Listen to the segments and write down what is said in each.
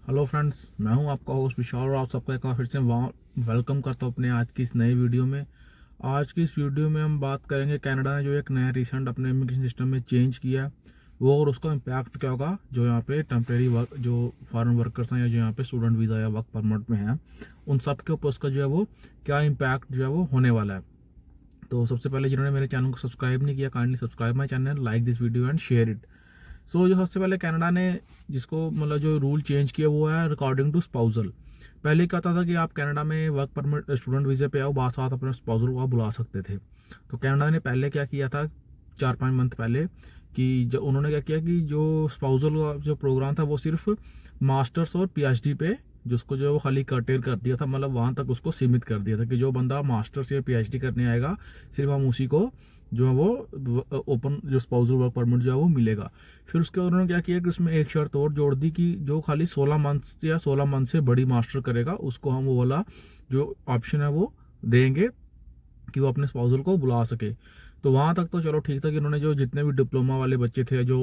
Hello friends, मैं हूं आपका होस्ट विशाल और आप सबका एक बार फिर से वेलकम करता हूं अपने आज की इस नई वीडियो में। आज की इस वीडियो में हम बात करेंगे कनाडा ने जो एक नया रिसेंट अपने इमिग्रेशन सिस्टम में चेंज किया है वो और उसका इम्पैक्ट क्या होगा जो यहाँ पे टेम्प्रेरी वर्क जो फॉरेन वर्कर्स हैं या जो यहाँ पे स्टूडेंट वीज़ा या वर्क परमिट में हैं उन सब के ऊपर उसका जो है वो क्या इम्पैक्ट जो है वो होने वाला है। तो सबसे पहले जिन्होंने मेरे चैनल को सब्सक्राइब नहीं किया, kindly subscribe my channel, like this video and share it. जो सबसे पहले कनाडा ने जिसको मतलब जो रूल चेंज किया वो है अकॉर्डिंग टू स्पाउजल। पहले क्या होता था कि आप कनाडा में वर्क परमिट स्टूडेंट वीज़े पे आओ, बाद साथ अपने स्पाउजल को आप बुला सकते थे। तो कनाडा ने पहले क्या किया था 4-5 मंथ पहले कि जो उन्होंने क्या किया कि जो स्पाउजल का जो प्रोग्राम था वो सिर्फ मास्टर्स और पीएचडी पे जिसको जो है वो खाली कर्टेल कर दिया था, मतलब वहाँ तक उसको सीमित कर दिया था कि जो बंदा मास्टर्स या पीएचडी करने आएगा सिर्फ हम उसी को जो है वो ओपन जो स्पाउसल वर्क परमिट जो है वो मिलेगा। फिर उसके बाद उन्होंने क्या किया कि उसमें एक शर्त और जोड़ दी कि जो खाली 16 मंथ या 16 मंथ से बड़ी मास्टर करेगा उसको हम वो वाला जो ऑप्शन है वो देंगे कि वो अपने स्पाउसल को बुला सके। तो वहाँ तक तो चलो ठीक था कि उन्होंने जो जितने भी डिप्लोमा वाले बच्चे थे जो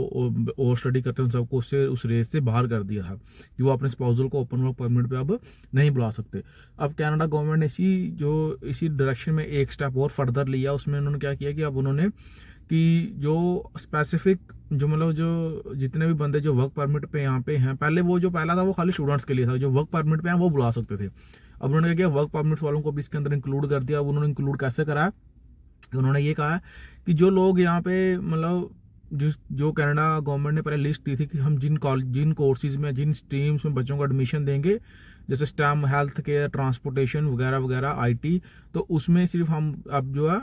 और स्टडी करते हैं उन सबको उससे उस रेस से बाहर कर दिया था कि वो अपने स्पाउसल को ओपन वर्क परमिट पे अब नहीं बुला सकते। अब कनाडा गवर्नमेंट ने इसी डायरेक्शन में एक स्टेप और फर्दर लिया। उसमें उन्होंने क्या किया कि अब उन्होंने कि जो स्पेसिफिक जो मतलब जो जितने भी बंदे जो वर्क परमिट पे यहाँ पे हैं, पहले वो जो पहला था वो खाली स्टूडेंट्स के लिए था, जो वर्क परमिट पे हैं वो बुला सकते थे। अब उन्होंने क्या किया वर्क परमिट वालों को भी इसके अंदर इंक्लूड कर दिया। अब उन्होंने इंक्लूड कैसे करा है, उन्होंने ये कहा कि जो लोग यहाँ पे मतलब जिस जो कनाडा गवर्नमेंट ने पहले लिस्ट दी थी कि हम जिन कोर्सेज में जिन स्ट्रीम्स में बच्चों को एडमिशन देंगे जैसे स्टेम, हेल्थ केयर, ट्रांसपोर्टेशन वगैरह वगैरह, आईटी, तो उसमें सिर्फ हम अब जो है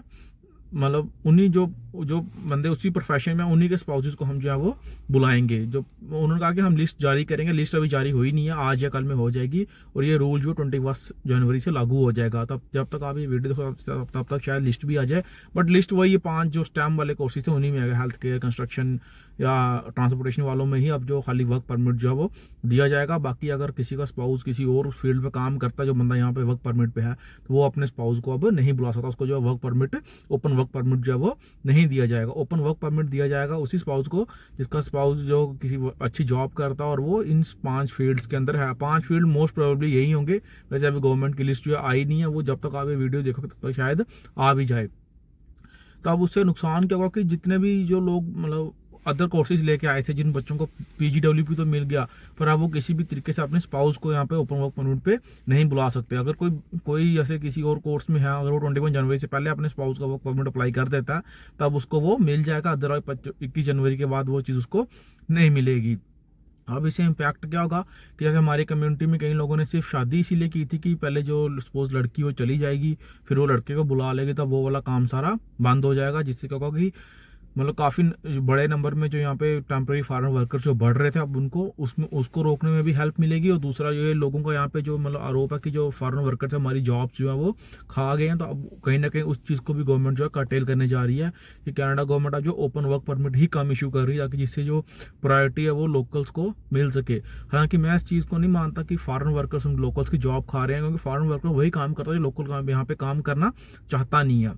मतलब उन्हीं जो जो बंदे उसी प्रोफेशन में उन्हीं के स्पाउसेस को हम जो है वो बुलाएंगे। जो उन्होंने कहा कि हम लिस्ट जारी करेंगे, लिस्ट अभी जारी हुई नहीं है, आज या कल में हो जाएगी और ये रूल जो 21 जनवरी से लागू हो जाएगा। तब जब तक आप ये वीडियो देखो तब तक शायद लिस्ट भी आ जाए, बट लिस्ट वही 5 जो स्टैम्प वाले कोर्सेज थे उन्हीं में आएगा, हेल्थ केयर, कंस्ट्रक्शन या ट्रांसपोर्टेशन वालों में ही अब जो खाली वर्क परमिट जो है वो दिया जाएगा। बाकी अगर किसी का स्पाउस किसी और फील्ड में काम करता है जो बंदा यहाँ पे वर्क परमिट पे है तो वो अपने स्पाउस को अब नहीं बुला सकता, उसको जो है work permit open work permit जो है वो नहीं दिया जाएगा। ओपन वर्क परमिट दिया जाएगा उसी स्पाउस को जिसका स्पाउस जो किसी अच्छी जॉब करता है और वो इन 5 फील्ड्स के अंदर है। 5 फील्ड मोस्ट प्रोबेबली यही होंगे, वैसे अभी गवर्नमेंट की लिस्ट जो है आई नहीं है, वो जब तक आप ये वीडियो देखोगे तब तक शायद आ भी जाए। तो अब उससे नुकसान क्या होगा कि जितने भी जो लोग मतलब अदर कोर्सेज लेके आए थे जिन बच्चों को पीजीडब्ल्यूपी तो मिल गया पर अब वो किसी भी तरीके से अपने स्पाउस को यहाँ पे ओपन वर्क परमिट पे नहीं बुला सकते। अगर कोई कोई जैसे किसी और कोर्स में है, अगर वो 21 जनवरी से पहले अपने स्पाउस का वर्क परमिट अप्लाई कर देता है तब उसको वो मिल जाएगा, अदरवाइज 21 जनवरी के बाद वो चीज़ उसको नहीं मिलेगी। अब इससे इम्पैक्ट क्या होगा कि जैसे हमारी कम्युनिटी में कई लोगों ने सिर्फ शादी इसीलिए की थी कि पहले जो सपोज लड़की वो चली जाएगी फिर वो लड़के को बुला लेगी, तब वो वाला काम सारा बंद हो जाएगा, जिससे क्या होगा कि मतलब काफ़ी बड़े नंबर में जो यहाँ पे टेम्प्रेरी फॉरेन वर्कर्स जो बढ़ रहे थे अब उनको उसमें उसको रोकने में भी हेल्प मिलेगी। और दूसरा ये लोगों का यहाँ पे जो मतलब आरोप है कि जो फॉरेन वर्कर्स है हमारी जॉब जो है वो खा गए हैं, तो अब कहीं ना कहीं उस चीज़ को भी गवर्नमेंट जो है कर्टेल करने जा रही है कि कनाडा गवर्नमेंट अब जो ओपन वर्क परमिट ही कम इशू कर रही है ताकि जिससे जो प्रायोरिटी है वो लोकल्स को मिल सके। हालांकि मैं इस चीज़ को नहीं मानता कि फॉरेन वर्कर्स उन लोकल्स की जॉब खा रहे हैं, क्योंकि फॉरेन वर्कर वही काम करता है जो लोकल काम यहाँ पे काम करना चाहता नहीं है।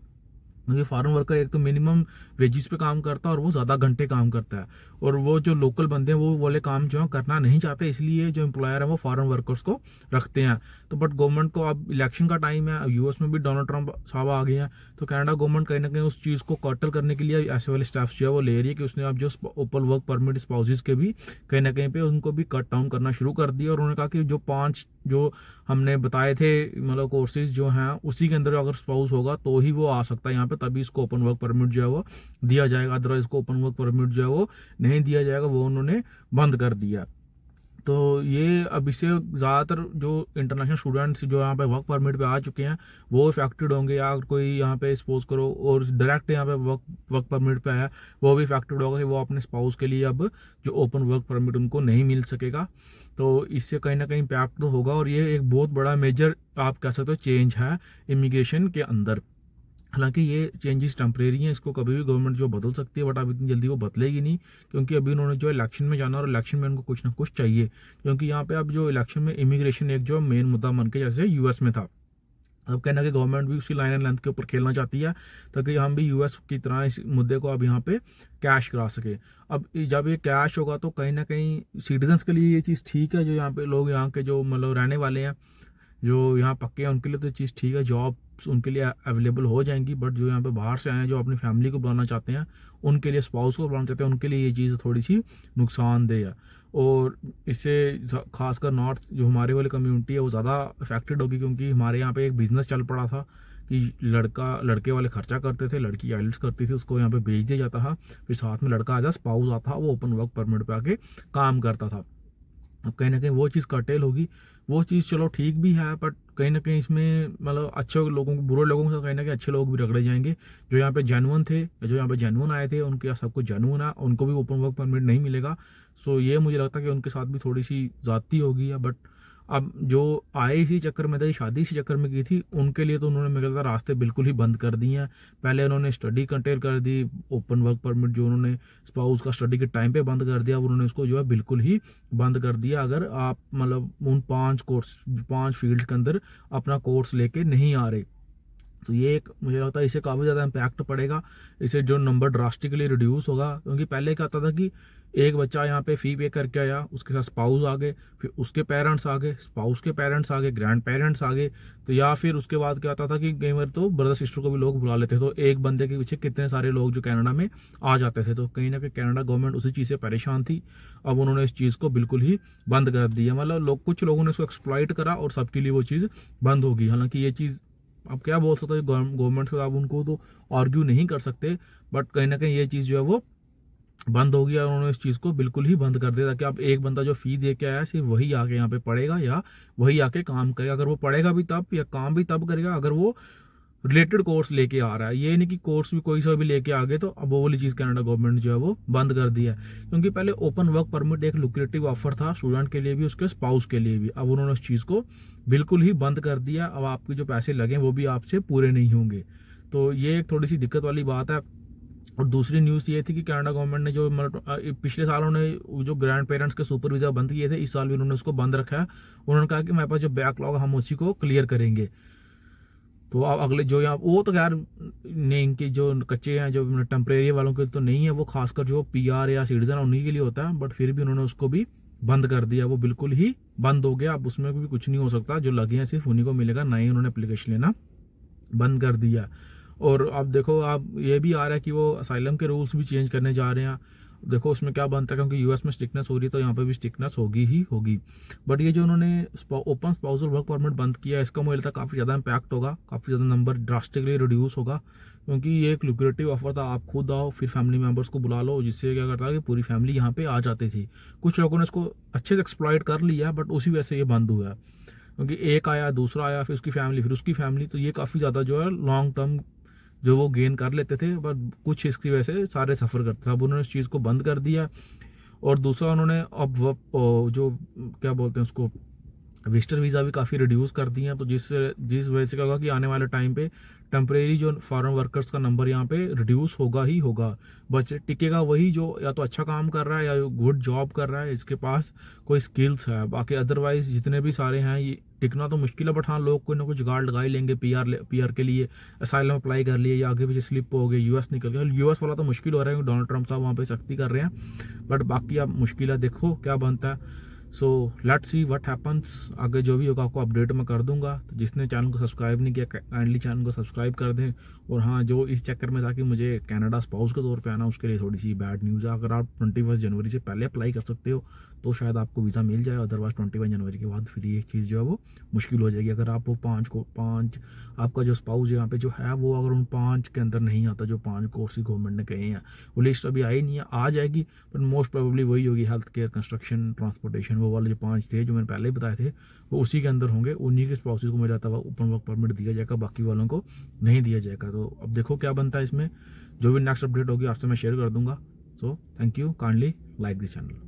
क्योंकि फॉरेन वर्कर एक तो मिनिमम वेजिस पे काम करता है और वो ज़्यादा घंटे काम करता है, और वो जो लोकल बंदे हैं वो वाले काम जो है करना नहीं चाहते, इसलिए जो एम्प्लॉयर है वो फॉरेन वर्कर्स को रखते हैं। तो बट गवर्नमेंट को अब इलेक्शन का टाइम है, यूएस में भी डोनाल्ड ट्रंप साहब आ गए हैं, तो कनाडा गवर्नमेंट कहीं ना कहीं उस चीज़ को कर्टल करने के लिए ऐसे वाले स्टेप्स जो है वो ले रही है कि उसने अब जो ओपन वर्क परमिट स्पाउसेस के भी कहीं ना कहीं पे उनको भी कट डाउन करना शुरू कर दिया। और उन्होंने कहा कि जो 5 जो हमने बताए थे मतलब कोर्सेज जो हैं उसी के अंदर अगर स्पाउस होगा तो ही वो आ सकता है यहाँ पे, तभी इसको ओपन वर्क परमिट जो है वो दिया जाएगा, अदरवाइज इसको ओपन वर्क परमिट जो है वो नहीं दिया जाएगा, वो उन्होंने बंद कर दिया। तो ये अब इससे ज़्यादातर जो इंटरनेशनल स्टूडेंट्स जो यहाँ पे वर्क परमिट पे आ चुके हैं वो इफेक्टेड होंगे, या अगर कोई यहाँ पे सपोज करो और डायरेक्ट यहाँ पे वर्क परमिट पे आया वो भी इफेक्टेड होगा कि वो अपने स्पाउस के लिए अब जो ओपन वर्क परमिट उनको नहीं मिल सकेगा। तो इससे कहीं ना कहीं इम्पैक्ट तो होगा और ये एक बहुत बड़ा मेजर आप कह सकते हो चेंज है इमिग्रेशन के अंदर। हालांकि ये चेंजेस टेम्परेरी हैं, इसको कभी भी गवर्नमेंट जो बदल सकती है, बट अब इतनी जल्दी वो बदलेगी नहीं, क्योंकि अभी उन्होंने जो इलेक्शन में जाना और इलेक्शन में उनको कुछ ना कुछ चाहिए, क्योंकि यहाँ पे अब जो इलेक्शन में इमिग्रेशन एक जो मेन मुद्दा बन के जैसे यूएस में था। अब कहना कि गवर्नमेंट भी उसी लाइन एंड लेंथ के ऊपर खेलना चाहती है ताकि हम भी यूएस की तरह इस मुद्दे को अब यहाँ पे कैश करा सके। अब जब ये कैश होगा तो कहीं ना कहीं सिटीजन्स के लिए ये चीज़ ठीक है, जो यहाँ पे लोग यहाँ के जो मतलब रहने वाले हैं, जो यहाँ पक्के हैं, उनके लिए तो चीज़ ठीक है, जॉब्स उनके लिए अवेलेबल हो जाएंगी। बट जो यहाँ पे बाहर से आए हैं, जो अपनी फैमिली को बुलाना चाहते हैं, उनके लिए, स्पाउस को बुलाना चाहते हैं, उनके लिए ये चीज़ थोड़ी सी नुकसानदेह है। और इससे खासकर नॉर्थ जो हमारे वाली कम्युनिटी है वो ज़्यादा अफेक्टेड होगी, क्योंकि हमारे यहाँ पे एक बिज़नेस चल पड़ा था कि लड़के वाले खर्चा करते थे, लड़की आइल्स करती थी, उसको यहाँ पे भेज दिया जाता था, फिर साथ में लड़का एज स्पाउस आता, वो ओपन वर्क परमिट पे आके काम करता था। अब कहीं ना कहीं वो चीज़ कर्टेल होगी। वो चीज़ चलो ठीक भी है, बट कहीं ना कहीं इसमें मतलब अच्छे लोगों को, बुरे लोगों से कहीं ना कहीं अच्छे लोग भी रगड़े जाएंगे। जो यहाँ पे जेन्युइन थे, जो यहाँ पे जेन्युइन आए थे, उनके सब कुछ जेन्युइन है, उनको भी ओपन वर्क परमिट नहीं मिलेगा। सो ये मुझे लगता है कि उनके साथ भी थोड़ी सी ज़्यादती होगी। बट अब जो आए इसी चक्कर में थे, शादी इसी चक्कर में की थी, उनके लिए तो उन्होंने मेरे ख्याल रास्ते बिल्कुल ही बंद कर दिए हैं। पहले उन्होंने स्टडी कंटेल कर दी, ओपन वर्क परमिट जो उन्होंने स्पाउस का स्टडी के टाइम पे बंद कर दिया, उन्होंने उसको जो है बिल्कुल ही बंद कर दिया। अगर आप मतलब उन 5 फील्ड के अंदर अपना कोर्स लेके नहीं आ रहे, तो ये एक मुझे लगता है इससे काफ़ी ज़्यादा इम्पैक्ट पड़ेगा। इससे जो नंबर ड्रास्टिकली रिड्यूस होगा, क्योंकि पहले क्या होता था कि एक बच्चा यहाँ पे फ़ी पे करके आया, उसके साथ स्पाउस आ गए, फिर उसके पेरेंट्स आ गए, स्पाउस के पेरेंट्स आ गए, ग्रैंड पेरेंट्स आ गए, तो या फिर उसके बाद क्या होता था कि कई बार तो ब्रदर सिस्टर को भी लोग बुला लेते थे, तो एक बंदे के पीछे कितने सारे लोग जो कनाडा में आ जाते थे। तो कहीं ना कहीं कनाडा गवर्नमेंट उसी चीज़ से परेशान थी। अब उन्होंने इस चीज़ को बिल्कुल ही बंद कर दिया, मतलब कुछ लोगों ने इसको एक्सप्लॉइट करा और सबके लिए वो चीज़ बंद होगी। हालांकि ये चीज़ आप क्या बोल सकते हो, गवर्नमेंट से आप उनको तो आर्ग्यू नहीं कर सकते, बट कहीं ना कहीं ये चीज़ जो है वो बंद हो गया। उन्होंने इस चीज़ को बिल्कुल ही बंद कर दिया, ताकि अब एक बंदा जो फ़ी दे के आया सिर्फ वही आके यहाँ पे पढ़ेगा या वही आके काम करेगा। अगर वो पढ़ेगा भी तब या काम भी तब करेगा अगर वो रिलेटेड कोर्स लेके आ रहा है। ये नहीं कि कोर्स भी कोई सा भी लेके आ गए, तो अब वो वाली चीज़ कनाडा गवर्नमेंट जो है वो बंद कर दिया है। क्योंकि पहले ओपन वर्क परमिट एक लुक्रेटिव ऑफर था स्टूडेंट के लिए भी, उसके स्पाउस के लिए भी। अब उन्होंने उस चीज़ को बिल्कुल ही बंद कर दिया। अब आपके जो पैसे लगे वो भी आपसे पूरे नहीं होंगे। तो ये एक थोड़ी सी दिक्कत वाली बात है। और दूसरी न्यूज़ ये थी कि कनाडा गवर्नमेंट ने जो पिछले साल उन्होंने जो ग्रैंड पेरेंट्स के सुपर वीज़ा बंद किए थे, इस साल भी उन्होंने उसको बंद रखा है। उन्होंने कहा कि हमारे पास जो बैकलॉग हम उसी को क्लियर करेंगे। तो अब अगले जो यहाँ वो तो खैर नहीं, इनके जो कच्चे हैं, जो टेम्परेरी वालों के तो नहीं है, वो खासकर जो पीआर या सिटीजन उन्हीं के लिए होता है। बट फिर भी उन्होंने उसको भी बंद कर दिया, वो बिल्कुल ही बंद हो गया। अब उसमें भी कुछ नहीं हो सकता, जो लगे हैं सिर्फ उन्हीं को मिलेगा, ना ही उन्होंने एप्लीकेशन लेना बंद कर दिया। और अब देखो, आप ये भी आ रहा है कि वो असाइलम के रूल्स भी चेंज करने जा रहे हैं। देखो उसमें क्या बनता है, क्योंकि यूएस में स्ट्रिक्टनेस हो रही है तो यहाँ पे भी स्ट्रिक्टनेस होगी ही होगी। बट ये जो उन्होंने ओपन स्पाउसल वर्क परमिट बंद किया है, इसका मुझे लगता है काफ़ी ज़्यादा इम्पैक्ट होगा, काफ़ी ज़्यादा नंबर ड्रास्टिकली रिड्यूस होगा। क्योंकि ये एक लुक्रेटिव ऑफर था, आप खुद आओ फिर फैमिली मेम्बर्स को बुला लो, जिससे क्या करता है कि पूरी फैमिली यहाँ पे आ जाती थी। कुछ लोगों ने इसको अच्छे से एक्सप्लॉइट कर लिया, बट उसी वजह से ये बंद हुआ है। क्योंकि एक आया, दूसरा आया, फिर उसकी फैमिली, फिर उसकी फैमिली, तो ये काफ़ी ज़्यादा जो है लॉन्ग टर्म जो वो गेन कर लेते थे, बट कुछ इसकी वजह से सारे सफ़र करते थे। अब उन्होंने इस चीज़ को बंद कर दिया। और दूसरा उन्होंने अब जो क्या बोलते हैं उसको, विजिटर वीज़ा भी काफ़ी रिड्यूस कर दिए हैं। तो जिस वजह से क्या होगा कि आने वाले टाइम पे टेम्परेरी जो फॉरेन वर्कर्स का नंबर यहाँ पे रिड्यूस होगा ही होगा। बस टिकेगा वही जो या तो अच्छा काम कर रहा है या गुड जॉब कर रहा है, इसके पास कोई स्किल्स है। बाकी अदरवाइज जितने भी सारे हैं, ये टिकना तो मुश्किल है, बट हाँ लोग कोई ना कुछ जुगाड़ लगा ही लेंगे। पीआर के लिए असाइलम अप्लाई कर लिए या आगे पीछे स्लिप हो गए, यूएस निकल गया। यूएस वाला तो मुश्किल हो रहा है क्योंकि डोनाल्ड ट्रम्प साहब वहाँ पे सख्ती कर रहे हैं, बट बाकी अब मुश्किल है, देखो क्या बनता है। So let's see what happens. आगे जो भी होगा आपको अपडेट मैं कर दूंगा। तो जिसने चैनल को सब्सक्राइब नहीं किया, काइंडली चैनल को सब्सक्राइब कर दें। और हाँ, जो इस चक्कर में था कि मुझे कनाडा स्पाउस के तौर पे आना, उसके लिए थोड़ी सी बैड न्यूज़ है। अगर आप 21 जनवरी से पहले अप्लाई कर सकते हो तो शायद आपको वीज़ा मिल जाए, अदरवाइज 21 जनवरी के बाद फिर ये चीज़ जो है वो मुश्किल हो जाएगी। अगर आप वो पाँच आपका जो स्पाउस यहाँ पे जो है वो अगर उन 5 के अंदर नहीं आता, जो 5 कोर्स गवर्नमेंट ने कहे हैं, वो लिस्ट अभी आई नहीं है, आ जाएगी, बट मोस्ट प्रोबेबली वही होगी, हेल्थ केयर, कंस्ट्रक्शन, ट्रांसपोर्टेशन, वो वाले जो 5 थे जो मैंने पहले बताए थे, वो उसी के अंदर होंगे। उन्हीं के स्पाउसेस को मिल जाता हुआ ओपन वर्क परमिट दिया जाएगा, बाकी वालों को नहीं दिया जाएगा। तो अब देखो क्या बनता है इसमें। जो भी नेक्स्ट अपडेट होगी आपसे मैं शेयर कर दूंगा। So thank you, kindly like this channel.